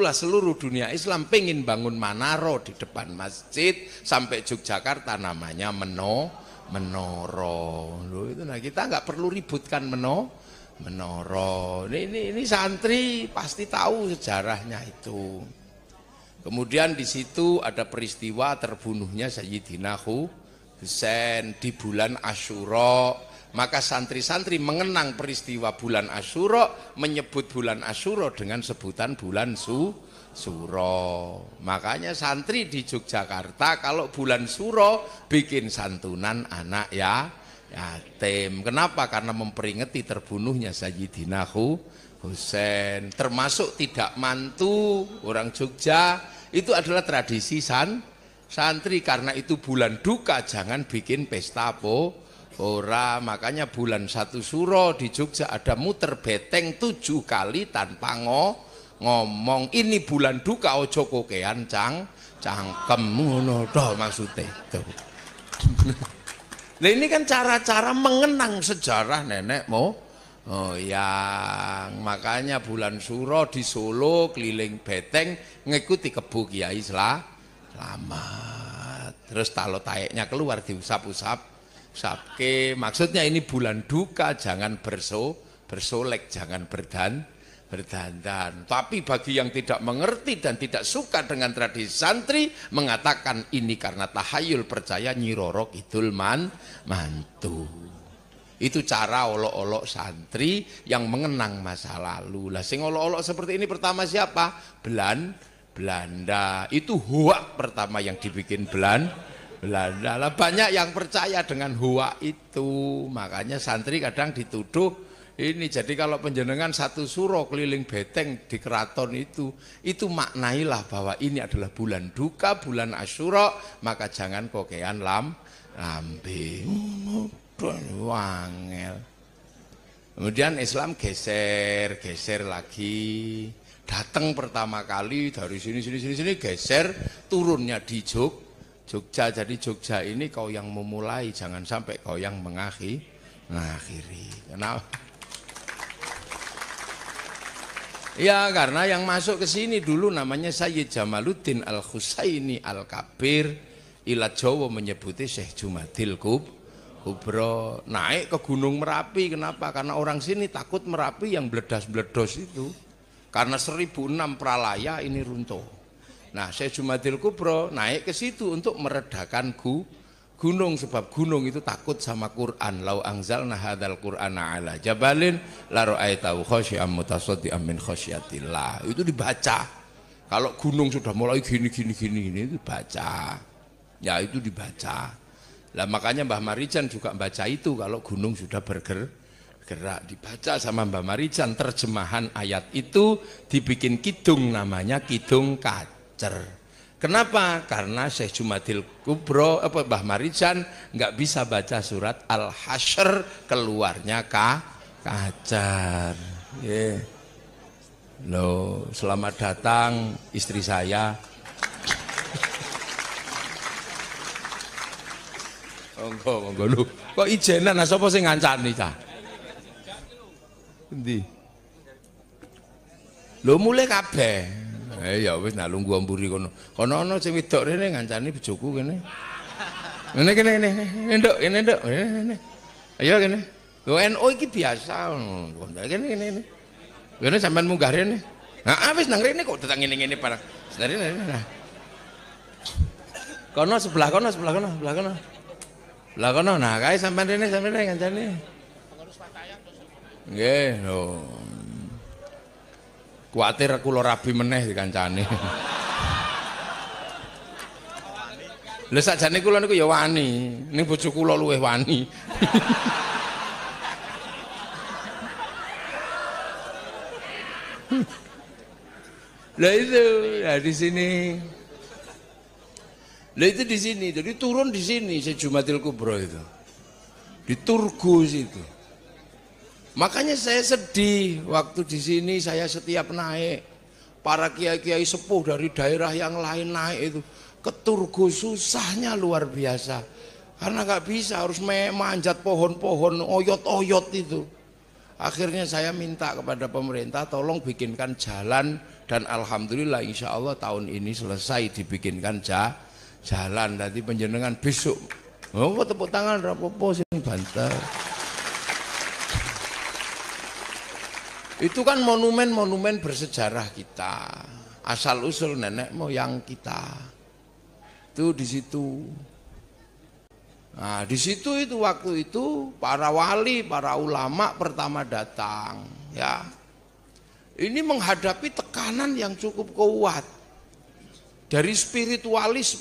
itulah seluruh dunia Islam pengen bangun manaro di depan masjid sampai Yogyakarta namanya menoro. Loh, itu nah kita nggak perlu ributkan menoro. Ini santri pasti tahu sejarahnya itu. Kemudian di situ ada peristiwa terbunuhnya Sayyidina Husain di bulan Asyura. Maka santri-santri mengenang peristiwa bulan Asyura, menyebut bulan Asyura dengan sebutan bulan Suro. Makanya santri di Yogyakarta kalau bulan Suro bikin santunan anak yatim. Kenapa? Karena memperingati terbunuhnya Sayyidina Husain. Termasuk tidak mantu orang Jogja itu adalah tradisi santri. Karena itu bulan duka jangan bikin pesta ora. Makanya bulan 1 Suro di Jogja ada muter beteng 7 kali tanpa ngomong ini bulan duka ojo kokean cangkem ngono toh maksudnya itu. Nah ini kan cara-cara mengenang sejarah nenek yang makanya bulan Suro di Solo keliling beteng ngikuti kebu Kiai Slamet. Terus talo taeknya keluar diusap-usap sabke. Maksudnya ini bulan duka jangan bersolek, jangan berdandan. Tapi bagi yang tidak mengerti dan tidak suka dengan tradisi santri mengatakan ini karena tahayul percaya Nyi Roro Kidul mantu. Itu cara olok-olok santri yang mengenang masa lalu. Lah sing olok-olok seperti ini pertama siapa? Belanda. Itu huak pertama yang dibikin Belanda. Lah banyak yang percaya dengan huak itu. Makanya santri kadang dituduh ini. Jadi kalau penjenengan 1 Suro keliling beteng di keraton itu maknailah bahwa ini adalah bulan duka, bulan Asyura, maka jangan kokean lambe. Wangel. Kemudian Islam geser lagi. Datang pertama kali dari sini geser, turunnya di Jogja. Jadi Jogja ini kau yang memulai, jangan sampai kau yang mengakhiri. Kenapa? Ya karena yang masuk ke sini dulu namanya Sayyid Jamaluddin Al-Husaini Al-Kabir. Ila Jawa menyebutnya Syekh Jumadil Kubro. Naik ke Gunung Merapi. Kenapa? Karena orang sini takut Merapi yang bledas-bledos itu. Karena 1006 pralaya ini runtuh. Nah, Syekh Jumadil Kubro naik ke situ untuk meredakan gunung, sebab gunung itu takut sama Quran. Lau anzalna hadzal qur'ana ala jabalin la ra'aitahu khasyi'an mutasaddian min khasyatillah. Itu dibaca. Kalau gunung sudah mulai gini itu baca. Ya itu dibaca. Lah makanya Mbah Marijan juga baca itu kalau gunung sudah bergerak, dibaca sama Mbah Marijan terjemahan ayat itu dibikin kidung namanya Kidung Kacer. Kenapa? Karena Syekh Jumadil Kubro Mbah Marijan nggak bisa baca surat Al-Hasyr, keluarnya Kacer. Yeah. Loh, selamat datang istri saya. Monggo lho. Kok ijenan sapa sing ngancani ta? Endi? Lho mulai kabeh. Ya wis nak lungguh mburi kono. Kono ana sing wedok rene ngancani bojoku kene. Kene. Nduk, kene nduk. Kene. Ayo kene. Lho NU iki biasa ngono. Kene. Kene sampean munggah rene. Heeh wis nang rene kok tetep ngene-ngene parang. Rene. Kono sebelah kono. Lah kono nah kae sampean rene ngancani. Nggih, lho. Kuwatir kula rabi meneh dikancani. Lha sakjane kula niku ya wani, ning bojo kula luwih wani. Lah itu ya di sini. Lah itu di sini, jadi turun di sini Syekh Jumadil Kubro itu. Di Turgu situ. Makanya saya sedih waktu di sini saya setiap naik para kiai-kiai sepuh dari daerah yang lain naik itu ke Turgu susahnya luar biasa. Karena nggak bisa harus manjat pohon-pohon oyot-oyot itu. Akhirnya saya minta kepada pemerintah tolong bikinkan jalan Dan alhamdulillah insya Allah tahun ini selesai dibikinkan jalan. Tadi penjenengan besok tepuk tangan rapopo sing banter. Itu kan monumen-monumen bersejarah kita, asal usul nenek moyang kita. Itu di situ. Nah, di situ itu waktu itu para wali, para ulama pertama datang, ya. Ini menghadapi tekanan yang cukup kuat dari spiritualis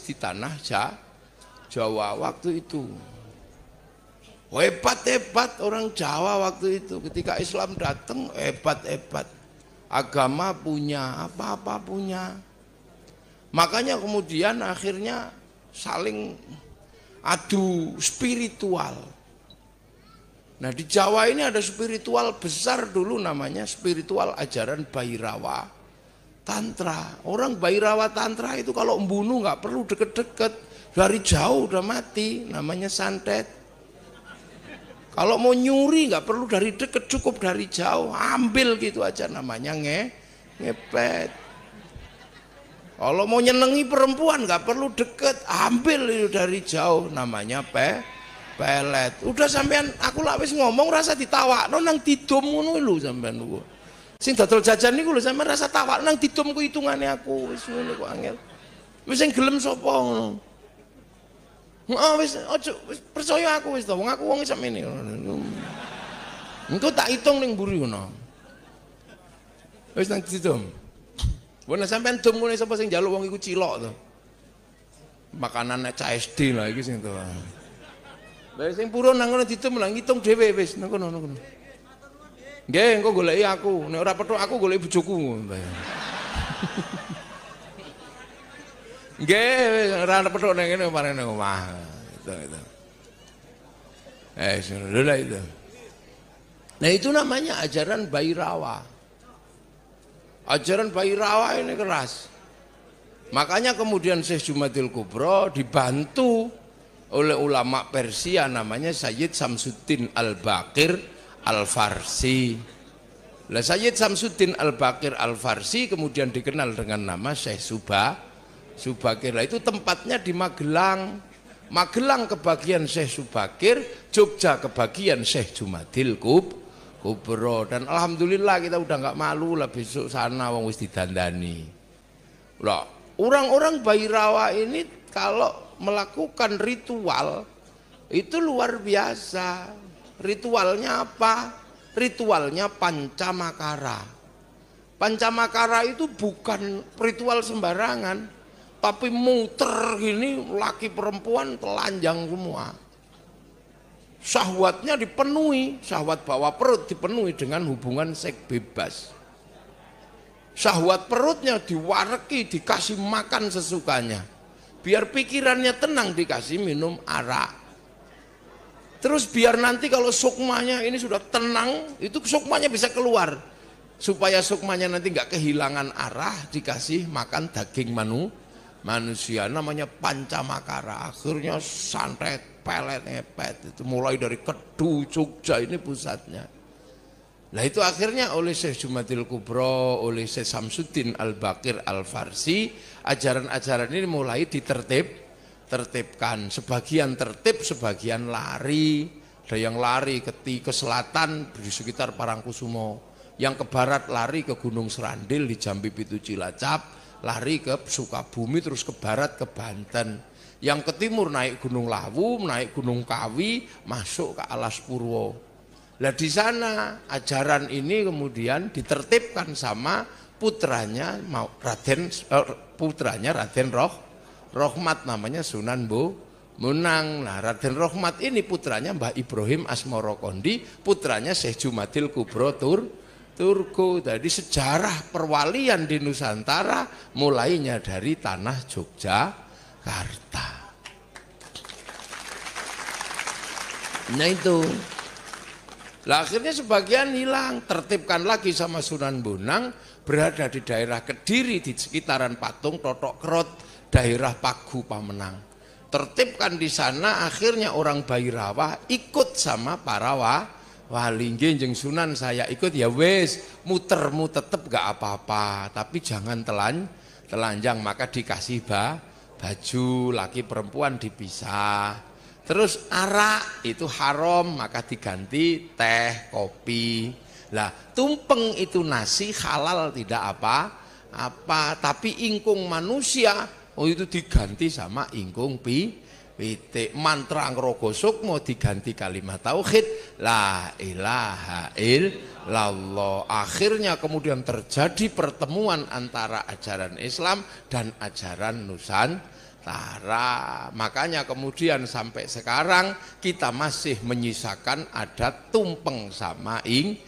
di tanah Jawa waktu itu. Hebat orang Jawa waktu itu, ketika Islam datang hebat. Agama punya, apa-apa punya. Makanya kemudian akhirnya saling adu spiritual. Nah di Jawa ini ada spiritual besar dulu namanya spiritual ajaran Bhairawa Tantra. Orang Bhairawa Tantra itu kalau membunuh nggak perlu deket-deket, dari jauh udah mati, namanya santet. Kalau mau nyuri nggak perlu dari deket, cukup dari jauh, ambil gitu aja, namanya ngepet. Kalau mau nyenengi perempuan nggak perlu deket, ambil itu dari jauh, namanya pelet. Udah sampean aku lak wis ngomong rasa ditawakno nang didom ngono lho sampean niku. Sing dodol jajan niku lho sampean rasa tawak nang didom ku hitungane aku wis ngono kok angel. Wis sing gelem sapa ngono. Heeh wis aja percaya aku wis to wong aku wong sakmene. Engko tak hitung ning mburi ngono. Wis nang didom. Wong sampean dom ngene sapa sing njaluk wong iku cilok to. Makanan nek cah SD lah iki sing to. Lah sing purun nang ngono ditum lah ngitung dhewe wis nang kono. Nggih, engko goleki aku. Nek ora petuk aku goleki bojoku. Nggih, ora petuk nang ngene marene omah. Itu. Sudah itu. Nah itu namanya ajaran Bhairawa. Ajaran Bhairawa ini keras. Makanya kemudian Syekh Jumadil Kubro dibantu oleh ulama Persia namanya Sayyid Samsuddin Al-Baqir Al-Farsi. Lah Sayyid Samsuddin Al-Baqir Al-Farsi kemudian dikenal dengan nama Syekh Subakir. Lah itu tempatnya di Magelang. Magelang kebagian Syekh Subakir, Jogja kebagian Syekh Jumadil Kubro. Dan alhamdulillah kita udah nggak malu lah besok sana wong wis didandani. Lah orang-orang Bhairawa ini kalau melakukan ritual itu luar biasa. Ritualnya apa? Ritualnya pancamakara. Pancamakara itu bukan ritual sembarangan, tapi muter gini, laki perempuan telanjang semua. Syahwatnya dipenuhi, syahwat bawah perut dipenuhi dengan hubungan seks bebas. Syahwat perutnya diwareki, dikasih makan sesukanya. Biar pikirannya tenang dikasih minum arak. Terus biar nanti kalau sukmanya ini sudah tenang, itu sukmanya bisa keluar. Supaya sukmanya nanti nggak kehilangan arah, dikasih makan daging manusia, namanya pancamakara. Akhirnya santet, pelet, ngepet, itu mulai dari Kedu, Jogja ini pusatnya. Nah itu akhirnya oleh Syekh Jumadil Kubro, oleh Syekh Samsuddin Al-Baqir Al-Farsi, ajaran-ajaran ini mulai ditertibkan. Sebagian tertib, sebagian lari. Ada yang lari ke selatan di sekitar Parangkusumo, yang ke barat lari ke Gunung Serandil di Jambi Pitu Cilacap, lari ke Sukabumi terus ke barat ke Banten. Yang ke timur naik Gunung Lawu, naik Gunung Kawi, masuk ke Alas Purwo. Lah di sana ajaran ini kemudian ditertibkan sama putranya Raden Rohmat, namanya Sunan Bonang. Nah Raden Rohmat ini putranya Mbah Ibrahim Asmoro Kondi, putranya Syekh Jumadil Kubro Turko. Jadi sejarah perwalian di Nusantara mulainya dari tanah Yogyakarta. Nah itu. Lah akhirnya sebagian hilang, tertibkan lagi sama Sunan Bonang, berada di daerah Kediri di sekitaran Patung, Totok Kerot, daerah Pagu Pamenang. Tertibkan di sana, akhirnya orang Bhairawa ikut sama para wali nggih njeng Sunan saya ikut ya wis, mutermu tetep gak apa-apa, tapi jangan telanjang, maka dikasih baju laki perempuan dipisah. Terus arak itu haram, maka diganti teh, kopi. Lah tumpeng itu nasi halal tidak apa, tapi ingkung manusia itu diganti sama ingkung pitik. Mantra Ngrogo Sukmo diganti kalimat tauhid la ilaha illallah. Akhirnya kemudian terjadi pertemuan antara ajaran Islam dan ajaran Nusantara. Makanya kemudian sampai sekarang kita masih menyisakan adat tumpeng sama ingkung.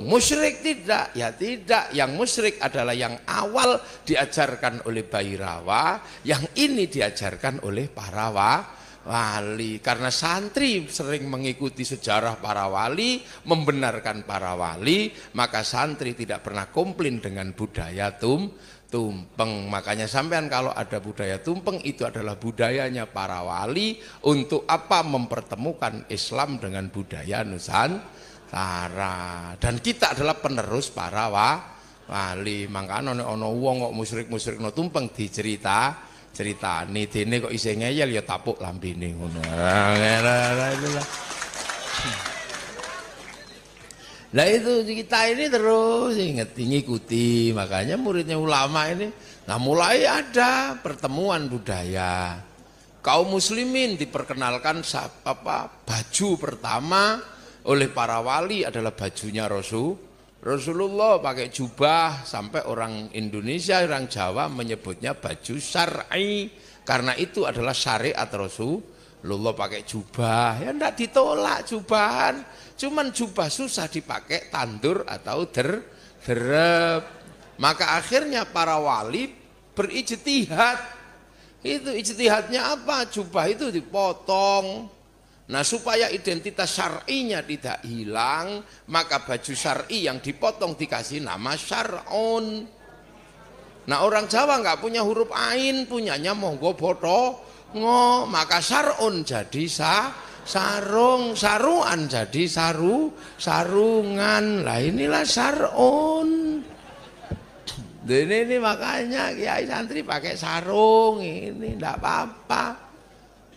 Musyrik tidak, ya tidak. Yang musyrik adalah yang awal diajarkan oleh Bhairawa, yang ini diajarkan oleh para wali. Karena santri sering mengikuti sejarah para wali, membenarkan para wali, maka santri tidak pernah komplain dengan budaya tumpeng. Makanya sampean kalau ada budaya tumpeng, itu adalah budayanya para wali. Untuk apa? Mempertemukan Islam dengan budaya Nusantara. Dan kita adalah penerus para wali. Makanya ono wong kok musyrik no tumpeng diceritani dene kok isih ngeyel ya tapuk lambene ngono. Lah itu kita ini terus ngikuti. Makanya muridnya ulama ini, nah mulai ada pertemuan budaya. Kaum muslimin diperkenalkan baju pertama oleh para wali adalah bajunya Rasulullah, pakai jubah. Sampai orang Indonesia, orang Jawa menyebutnya baju syar'i, karena itu adalah syariat Rasulullah pakai jubah. Ya enggak ditolak jubahan, cuman jubah susah dipakai tandur atau derep. Maka akhirnya para wali berijtihad. Itu ijtihadnya apa? Jubah itu dipotong. Nah, supaya identitas syar'inya tidak hilang, maka baju syar'i yang dipotong dikasih nama syar'un. Nah, orang Jawa nggak punya huruf ain, punyanya monggo botongo, maka syar'un jadi sarung, saruan jadi sarungan. Lah inilah syar'un. Ini makanya kiai santri pakai sarung ini enggak apa-apa.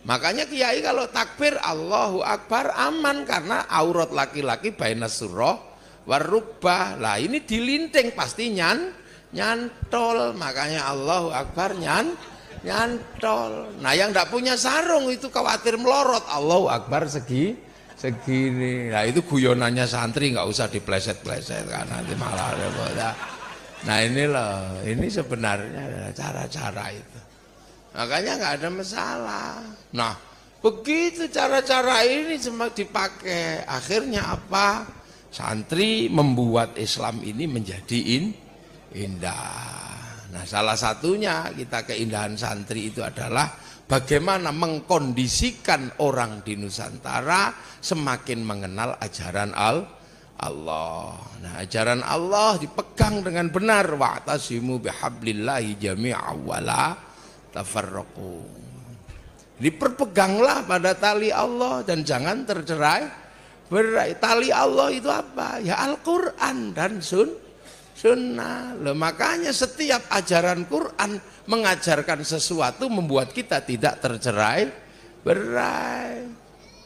Makanya kiai kalau takbir Allahu Akbar aman, karena aurat laki-laki baina surah warubah. Lah ini dilinting pasti nyantol. Makanya Allahu Akbar nyantol. Nah yang tidak punya sarung itu khawatir melorot. Allahu Akbar segini. Nah itu guyonannya santri, nggak usah dipleset-pleset kan nanti malah repot. Nah inilah, ini sebenarnya cara-cara itu. Makanya nggak ada masalah. Nah begitu cara-cara ini semua dipakai. Akhirnya apa? Santri membuat Islam ini menjadi indah. Nah salah satunya kita keindahan santri itu adalah bagaimana mengkondisikan orang di Nusantara semakin mengenal ajaran Allah. Nah ajaran Allah dipegang dengan benar. Wa'tasimu bihablillahi jami'a wala tafarraqu. Diperpeganglah pada tali Allah dan jangan tercerai-berai. Tali Allah itu apa? Ya Al-Quran dan sunnah. Loh, makanya setiap ajaran Quran mengajarkan sesuatu membuat kita tidak tercerai-berai.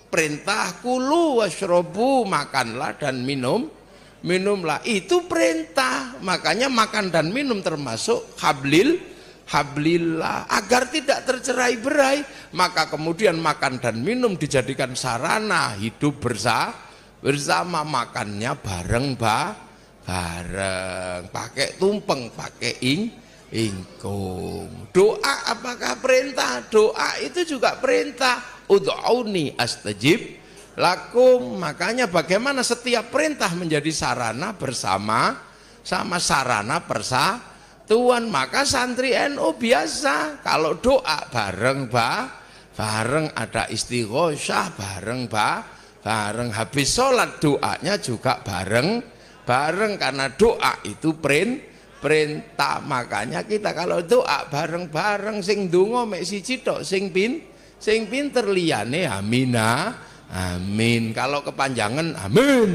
Perintah kulu washrobu, makanlah dan minumlah, itu perintah. Makanya makan dan minum termasuk hablillah agar tidak tercerai-berai. Maka kemudian makan dan minum dijadikan sarana hidup bersama. Makannya bareng, pakai tumpeng, pakai ingkung. Doa apakah perintah? Doa itu juga perintah. Ud'auni astajib lakum. Makanya bagaimana setiap perintah menjadi sarana bersama, sama sarana persatuan. Maka santri NU biasa kalau doa bareng ada istighosah bareng habis sholat doanya juga bareng karena doa itu perintah. Makanya kita kalau doa bareng sing ndonga mek siji tok, sing pinter liyane amina Amin. Kalau kepanjangan, amin.